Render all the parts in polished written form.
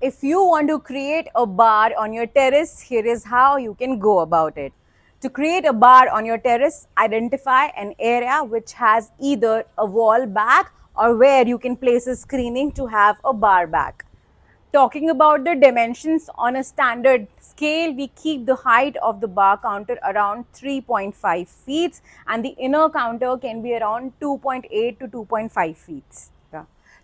If you want to create a bar on your terrace, here is how you can go about it. To create a bar on your terrace, identify an area which has either a wall back or where you can place a screening to have a bar back. Talking about the dimensions on a standard scale, we keep the height of the bar counter around 3.5 feet and the inner counter can be around 2.8 to 2.5 feet.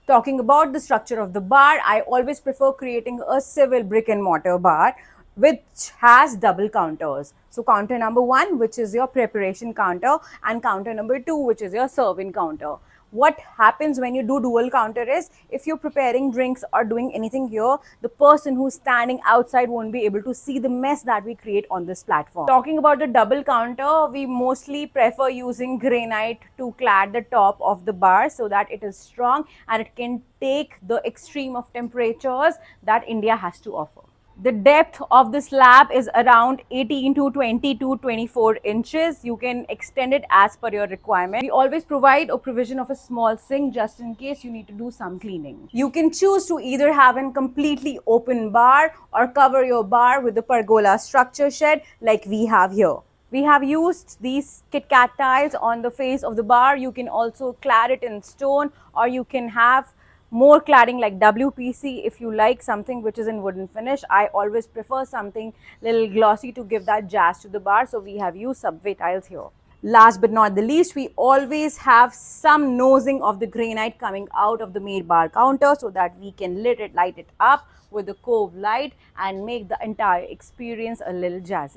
Talking about the structure of the bar, I always prefer creating a civil brick and mortar bar which has double counters. So counter number 1, which is your preparation counter, and counter number 2, which is your serving counter. What happens when you do dual counter is, if you're preparing drinks or doing anything here, the person who's standing outside won't be able to see the mess that we create on this platform. Talking about the double counter, we mostly prefer using granite to clad the top of the bar so that it is strong and it can take the extreme of temperatures that India has to offer. The depth of the slab is around 18 to 20 to 24 inches. You can extend it as per your requirement. We always provide a provision of a small sink just in case you need to do some cleaning. You can choose to either have a completely open bar or cover your bar with a pergola structure shed like we have here. We have used these KitKat tiles on the face of the bar. You can also clad it in stone, or you can have more cladding like WPC if you like something which is in wooden finish. I always prefer something little glossy to give that jazz to the bar, so we have used subway tiles here. Last but not the least, we always have some nosing of the granite coming out of the made bar counter so that we can light it up with a cove light and make the entire experience a little jazzy.